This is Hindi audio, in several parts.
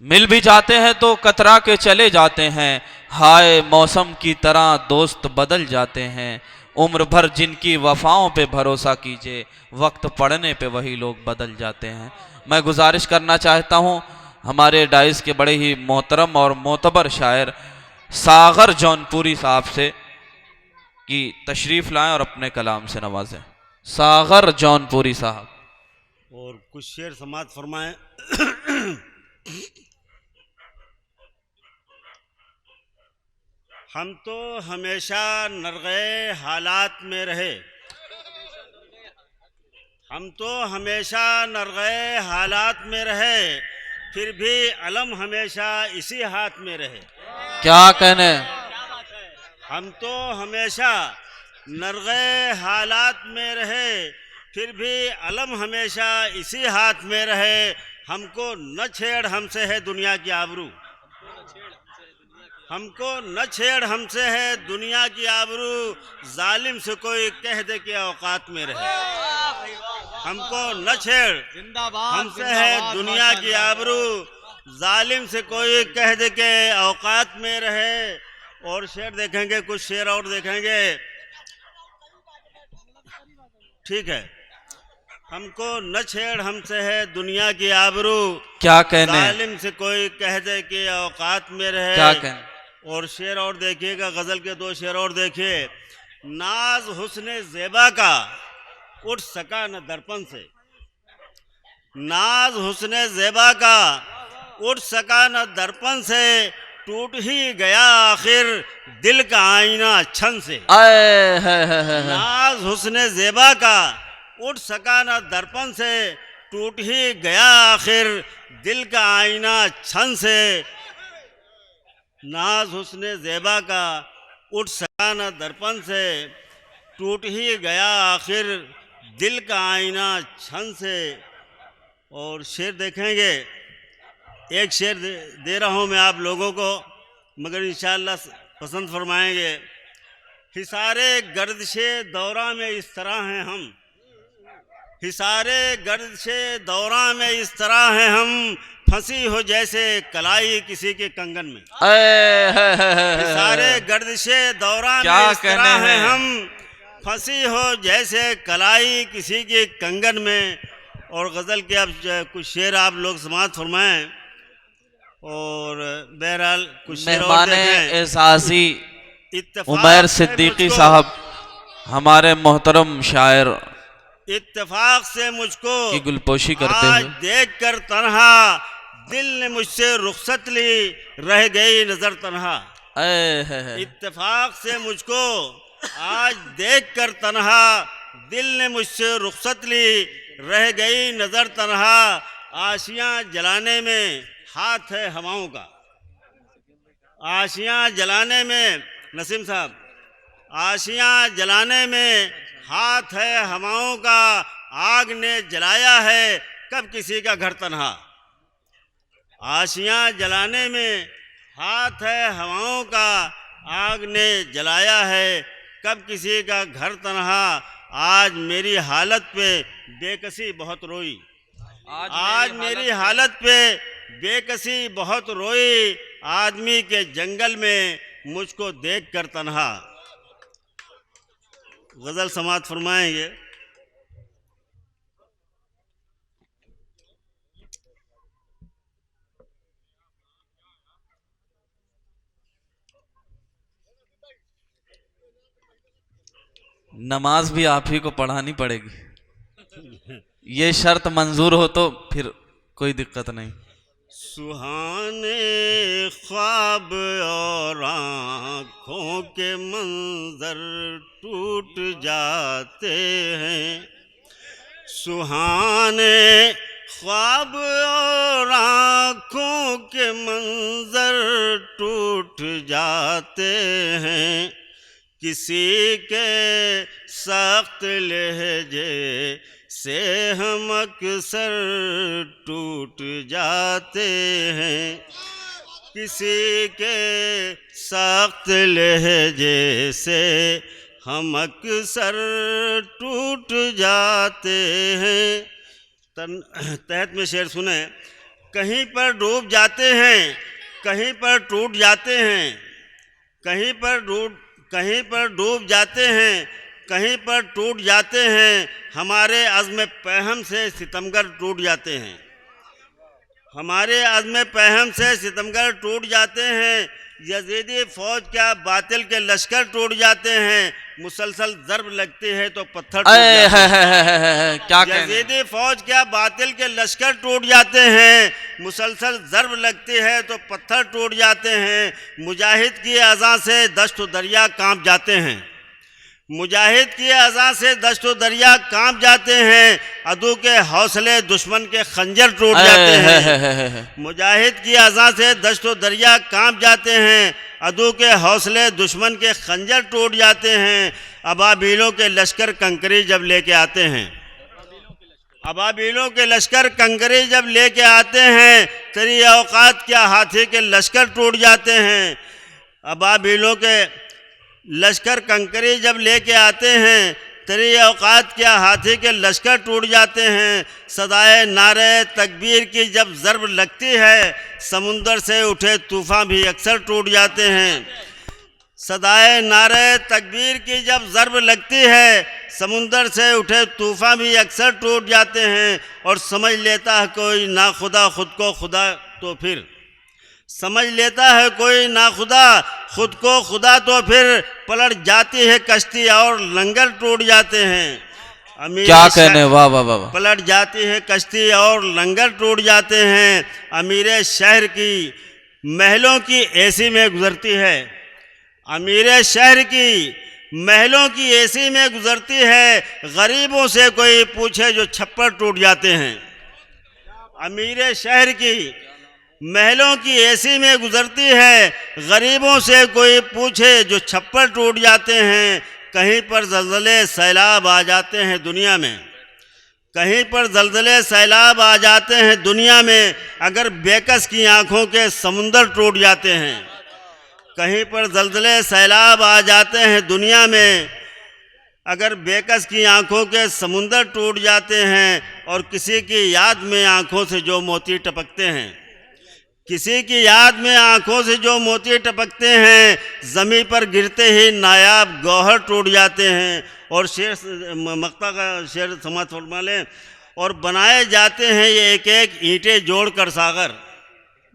मिल भी जाते हैं तो कतरा के चले जाते हैं। हाय मौसम की तरह दोस्त बदल जाते हैं। उम्र भर जिनकी वफाओं पे भरोसा कीजिए, वक्त पड़ने पे वही लोग बदल जाते हैं। मैं गुजारिश करना चाहता हूँ हमारे डाइस के बड़े ही मोहतरम और मोतबर शायर सागर जौनपुरी साहब से कि तशरीफ़ लाएं और अपने कलाम से नवाजें। सागर जौनपुरी साहब। और कुछ शेर समात फरमाएं। हम तो हमेशा नरगे हालात में रहे, हम तो हमेशा नरगे हालात में रहे, फिर भी अलम हमेशा इसी हाथ में रहे। क्या कहने। हम तो हमेशा नरगे हालात में रहे, फिर भी अलम हमेशा इसी हाथ में रहे। हमको न छेड़ हमसे है दुनिया की आबरू, हमको न छेड़ हमसे है दुनिया की आबरू, जालिम से कोई कह दे कि औकात में रहे। हमको न छेड़ हमसे है दुनिया की आबरू, जालिम से कोई कह दे के औकात में रहे। और शेर देखेंगे, कुछ शेर और देखेंगे, ठीक है। हमको न छेड़ हमसे है दुनिया की आबरू, क्या कहने। जालिम से कोई कह दे कि औकात में रहे। क्या कहने। और शेर और देखिएगा, गजल के दो शेर और देखिए। नाज हुस्ने ज़ेबा का उठ सका न दर्पण से, नाज हुस्ने ज़ेबा का उठ सका न दर्पण से, टूट ही गया आखिर दिल का आईना छन से। नाज हुस्ने ज़ेबा का उठ सका न दर्पण से, टूट ही गया आखिर दिल का आईना छन से। नाज हुस्ने ज़ेबा का उठ सका न दर्पण से, टूट ही गया आखिर दिल का आईना छन से। और शेर देखेंगे, एक शेर दे रहा हूँ मैं आप लोगों को, मगर इंशाअल्लाह पसंद फरमाएंगे। हिसारे गर्दिशे दौरा में इस तरह हैं हम, हिसारे गर्दिशे दौरा में इस तरह हैं हम, फंसी हो जैसे कलाई किसी के कंगन में। हिसारे गर्दिशे दौरा में इस तरह हैं हम, फंसी हो जैसे कलाई किसी के कंगन में। और गज़ल के अब कुछ शेर आप लोग समात फरमाएं। और बहरहाल कुछ शेर और देखें। एजाजी उमैर सिद्दीकी साहब हमारे मोहतरम शायर इत्तेफाक से मुझको की गुलपोशी करते आज हुए, देख कर तन्हा दिल ने मुझसे रुखसत ली, रह गई नजर तन्हा। इत्तेफाक से मुझको आज देख कर तन्हा दिल ने मुझसे रुखसत ली, रह गई नजर तन्हा। आशियां जलाने में हाथ है हवाओं का, आशियां जलाने में, नसीम साहब, आशियां जलाने में हाथ है हवाओं का, आग ने जलाया है कब किसी का घर तन्हा। आशियां जलाने में हाथ है हवाओं का, आग ने जलाया है कब किसी का घर तन्हा। आज मेरी हालत पे बेकसी बहुत रोई, आज मेरी हालत पे बेकसी बहुत रोई, आदमी के जंगल में मुझको देख कर तन्हा। गज़ल समात फरमाएंगे। नमाज भी आप ही को पढ़ानी पड़ेगी, ये शर्त मंजूर हो तो फिर कोई दिक्कत नहीं। सुहाने ख्वाब और आँखों के मंजर टूट जाते हैं, सुहाने ख्वाब और आँखों के मंजर टूट जाते हैं, किसी के सख्त लहजे से हम अक्सर टूट जाते हैं, किसी के सख्त लहजे से हम अक्सर टूट जाते हैं। तहत में शेर सुने। कहीं पर डूब जाते हैं, कहीं पर टूट जाते हैं, कहीं पर डूब जाते हैं, कहीं पर टूट जाते हैं, हमारे अज़्म पहम से सितमगर टूट जाते हैं, हमारे अज़्म पहम से सितमगर टूट जाते हैं। यजीदी फौज क्या बातिल के लश्कर टूट जाते हैं, मुसलसल ज़र्ब लगती है तो पत्थर टूट जाते हैं। क्या यजीदी फौज क्या बातिल के लश्कर टूट जाते हैं, मुसलसल ज़र्ब लगती है तो पत्थर टूट जाते हैं। मुजाहिद की अज़ा से दश्त व दरिया कांप जाते हैं, मुजाहिद की अज़ा से दश्त व दरिया कांप जाते हैं। अदू के हौसले दुश्मन के खंजर टूट जाते हैं, मुजाहिद की अज़ा से दश्त व दरिया कांप जाते हैं। अदू के हौसले दुश्मन के खंजर टूट जाते हैं। अबाबीलों के लश्कर कंकरी जब लेके आते हैं, अबाबीलों के लश्कर कंकरी जब लेके आते हैं, तेरी औकात क्या हाथी के लश्कर टूट जाते हैं। अबाबीलों के लश्कर कंकरी जब लेके आते हैं, तेरी औकात क्या हाथी के लश्कर टूट जाते हैं। सदाए नारे तकबीर की जब ज़र्ब लगती है, समुंदर से उठे तूफ़ान भी अक्सर टूट जाते हैं। सदाए नारे तकबीर की जब ज़र्ब लगती है, समुंदर से उठे तूफ़ान भी अक्सर टूट जाते हैं। और समझ लेता है कोई ना खुदा खुद को खुदा, तो फिर समझ लेता है कोई ना खुदा खुद को खुदा, तो फिर पलट जाती है कश्ती और लंगर टूट जाते हैं। क्या कहने, वाह वाह वाह। पलट जाती है कश्ती और लंगर टूट जाते हैं। अमीर शहर की महलों की एसी में गुजरती है, अमीर शहर की महलों की एसी में गुजरती है। गरीबों से कोई पूछे जो छप्पर टूट जाते हैं, अमीर शहर की महलों की एसी में गुजरती है। गरीबों से कोई पूछे जो छप्पर टूट जाते हैं। कहीं पर ज़लज़ले सैलाब आ जाते हैं दुनिया में, कहीं पर ज़लज़ले सैलाब आ जाते हैं दुनिया में, अगर बेकस की आँखों के समुंदर टूट जाते हैं। कहीं पर ज़लज़ले सैलाब आ जाते हैं दुनिया में, अगर बेकस की आँखों के समुंदर टूट जाते हैं। और किसी की याद में आँखों से जो मोती टपकते हैं, किसी की याद में आँखों से जो मोती टपकते हैं, ज़मीन पर गिरते ही नायाब गौहर टूट जाते हैं। और शेर मक्ता का शेर समाज फरमा लें, और बनाए जाते हैं ये एक एक ईंटें जोड़कर सागर।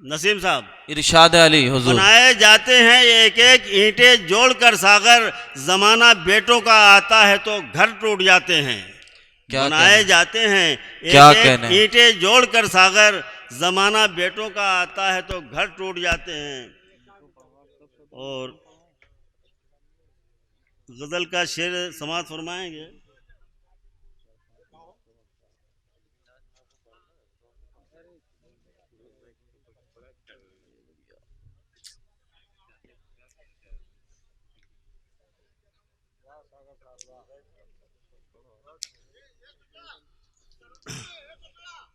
नसीम साहब, इरशाद अली हुजूर। बनाए जाते हैं ये एक एक ईंटें जोड़कर सागर, ज़माना बेटों का आता है तो घर टूट जाते हैं। बनाए जाते हैं एक एक ईंटें जोड़कर सागर, ज़माना बेटों का आता है तो घर टूट जाते हैं। और गज़ल का शेर समाज फरमाएंगे।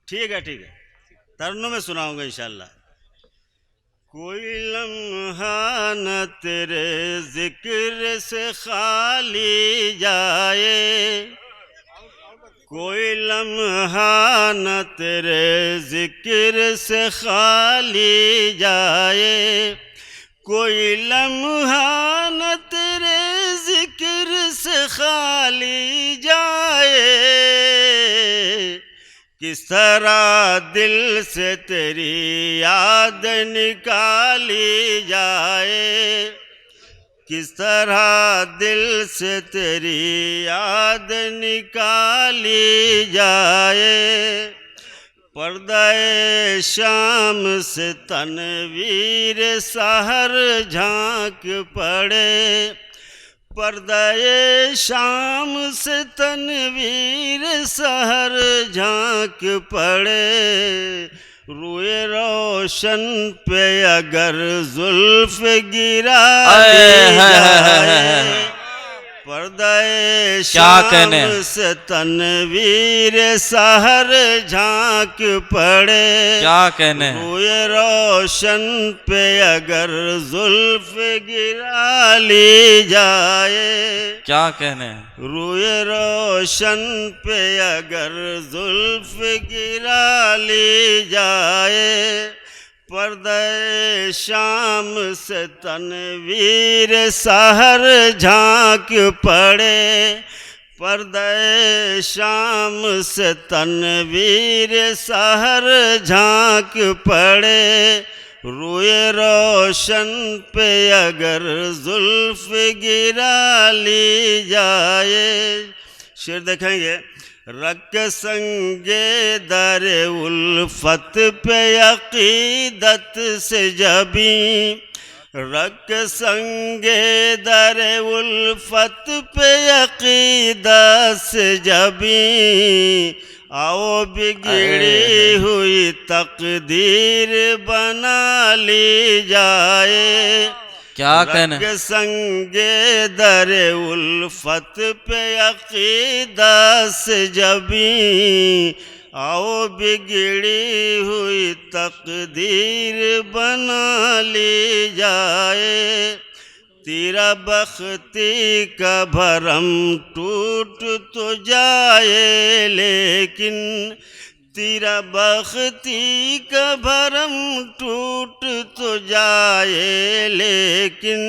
ठीक है, ठीक है, तरनों में सुनाऊंगा इंशाल्लाह। कोई लम्हा न तेरे जिक्र से खाली जाए, कोई लम्हा न तेरे जिक्र से खाली जाए, कोई लम्हा न तेरे जिक्र से खाली जाए। किस तरह दिल से तेरी याद निकाली जाए, किस तरह दिल से तेरी याद निकाली जाए। पर्दाए शाम से तनवीर सहर झांक पड़े, पर्दाए शाम से तनवीर सहर झांक पड़े। रूए रोशन पे अगर जुल्फ गिरा दी जाए, पर्दे क्या कहने? शाम से तनवीर सहर झांक पड़े, क्या कहने? रूए रोशन पे अगर जुल्फ गिरा ली जाए, क्या कहने? रूए रोशन पे अगर जुल्फ गिरा ली जाए, पर्दे शाम से तनवीर सहर झांक पड़े, पर्दे शाम से तनवीर सहर झांक पड़े, रूए रोशन पे अगर जुल्फ गिरा ली जाए। शेर देखेंगे, रख संगे दर उल्फत पे अकीदत से जबी, रख संगे दर उल्फत पे अकीदत से जबी, आओ बिगड़ी हुई तकदीर बना ली जाए। क्या कहने? रग संगे दर उल्फत पे अकीदत से जबी, आओ बिगड़ी हुई तकदीर बना ली जाए। तेरा बख्ती का भरम टूट तो जाए लेकिन, तेरा बख्ती का भरम टूट तो जाए लेकिन,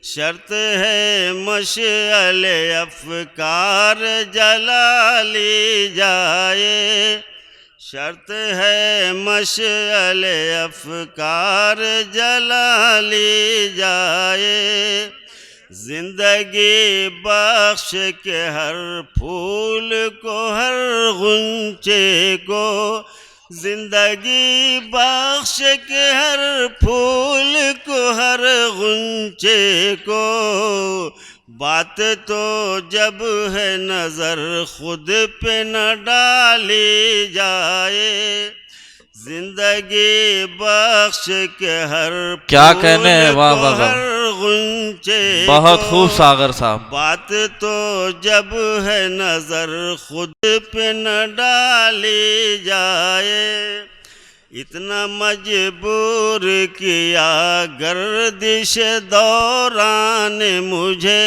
शर्त है मशअले अफ़कार जला ली जाए, शर्त है मशअले अफ़कार जला ली जाए। जिंदगी बख्श के हर फूल को हर गुंचे को, जिंदगी बख्श के हर फूल को हर गुंचे को, बात तो जब है नजर खुद पे न डाली जाए। जिंदगी बख्श के हर क्या कहने हैं? वाह वाह वाह, हर गुंचे बहुत को, खूब सागर साहब। बात तो जब है नजर खुद पे न डाली जाए। इतना मजबूर किया गर्दिश दौरान मुझे,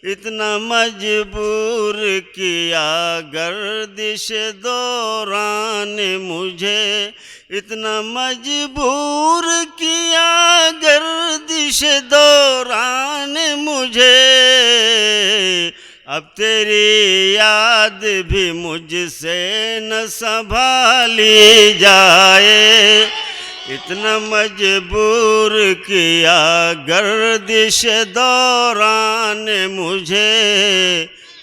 इतना मजबूर किया गर्दिश दौरान मुझे, इतना मजबूर किया गर्दिश दौरान मुझे, अब तेरी याद भी मुझसे न संभाली जाए। इतना मजबूर किया गर्दिश दौरान मुझे,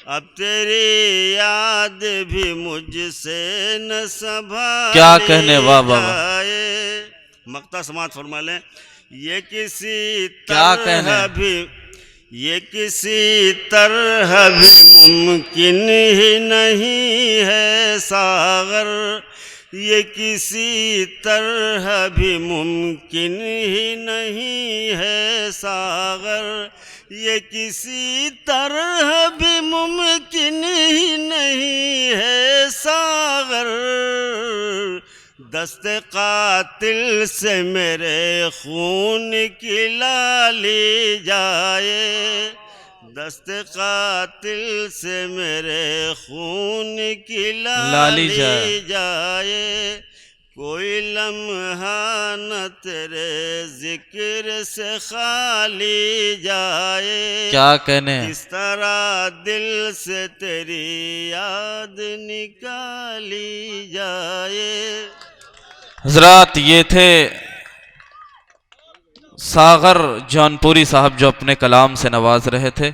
अब तेरी याद भी मुझसे न संभाली क्या कहने? वाह वाह वाह, जाए। मक्ता समात फरमा लें, ये किसी क्या तरह कहने? भी, ये किसी तरह भी मुमकिन ही नहीं है सागर, ये किसी तरह भी मुमकिन ही नहीं है सागर, ये किसी तरह भी मुमकिन ही नहीं है सागर। दस्ते कातिल से मेरे खून की लाली जाए, दस्ते कातिल से मेरे खून की लाली जाए। कोई लम्हा न तेरे जिक्र से खाली जाए। क्या कहने? इस तरह दिल से तेरी याद निकाली जाए। हजरात, ये थे सागर जौनपुरी साहब जो अपने कलाम से नवाज रहे थे।